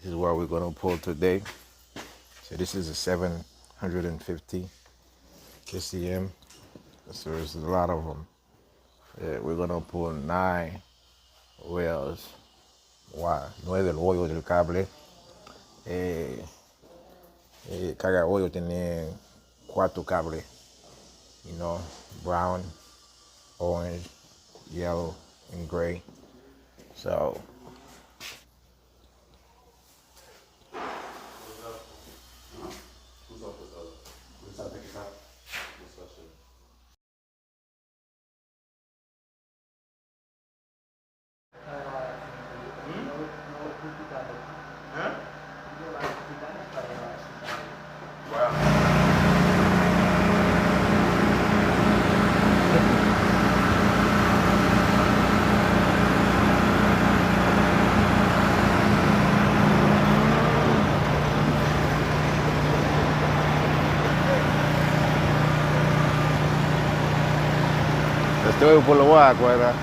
This is what we're gonna pull today. So this is a 750 KCM. So there's a lot of them. Yeah, we're gonna pull 9 wells. Wow, 9 hoyos del cable. Eh, cada hoyo tiene 4 cables. You know, brown, orange, yellow, and gray. So estoy por lo agua,